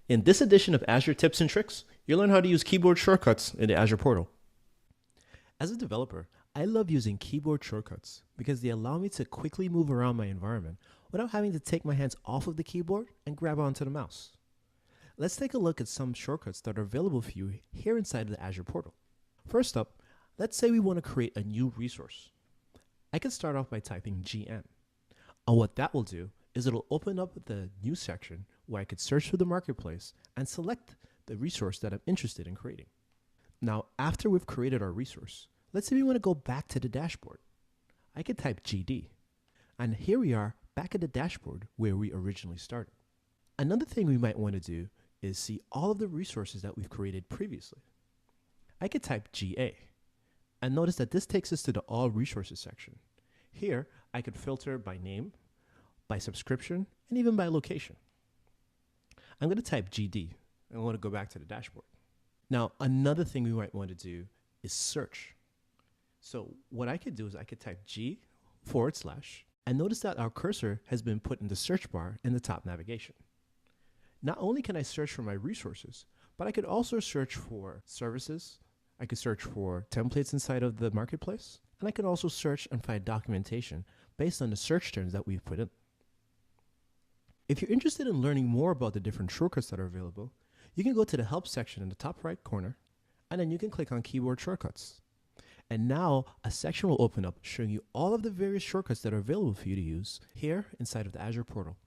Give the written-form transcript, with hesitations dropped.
In this edition of Azure Tips and Tricks, you'll learn how to use keyboard shortcuts in the Azure portal. As a developer, I love using keyboard shortcuts because they allow me to quickly move around my environment without having to take my hands off of the keyboard and grab onto the mouse. Let's take a look at some shortcuts that are available for you here inside the Azure portal. First up, let's say we want to create a new resource. I can start off by typing GN. And what that will do is it'll open up the new section where I could search through the marketplace and select the resource that I'm interested in creating. Now, after we've created our resource, let's say we want to go back to the dashboard. I could type GD. And here we are back at the dashboard where we originally started. Another thing we might want to do is see all of the resources that we've created previously. I could type GA. And notice that this takes us to the All Resources section. Here, I could filter by name, by subscription, and even by location. I'm going to type GD, and I want to go back to the dashboard. Now, another thing we might want to do is search. So what I could do is I could type G/, and notice that our cursor has been put in the search bar in the top navigation. Not only can I search for my resources, but I could also search for services. I could search for templates inside of the marketplace, and I could also search and find documentation based on the search terms that we've put in. If you're interested in learning more about the different shortcuts that are available, you can go to the Help section in the top right corner, and then you can click on Keyboard Shortcuts. And now a section will open up showing you all of the various shortcuts that are available for you to use here inside of the Azure portal.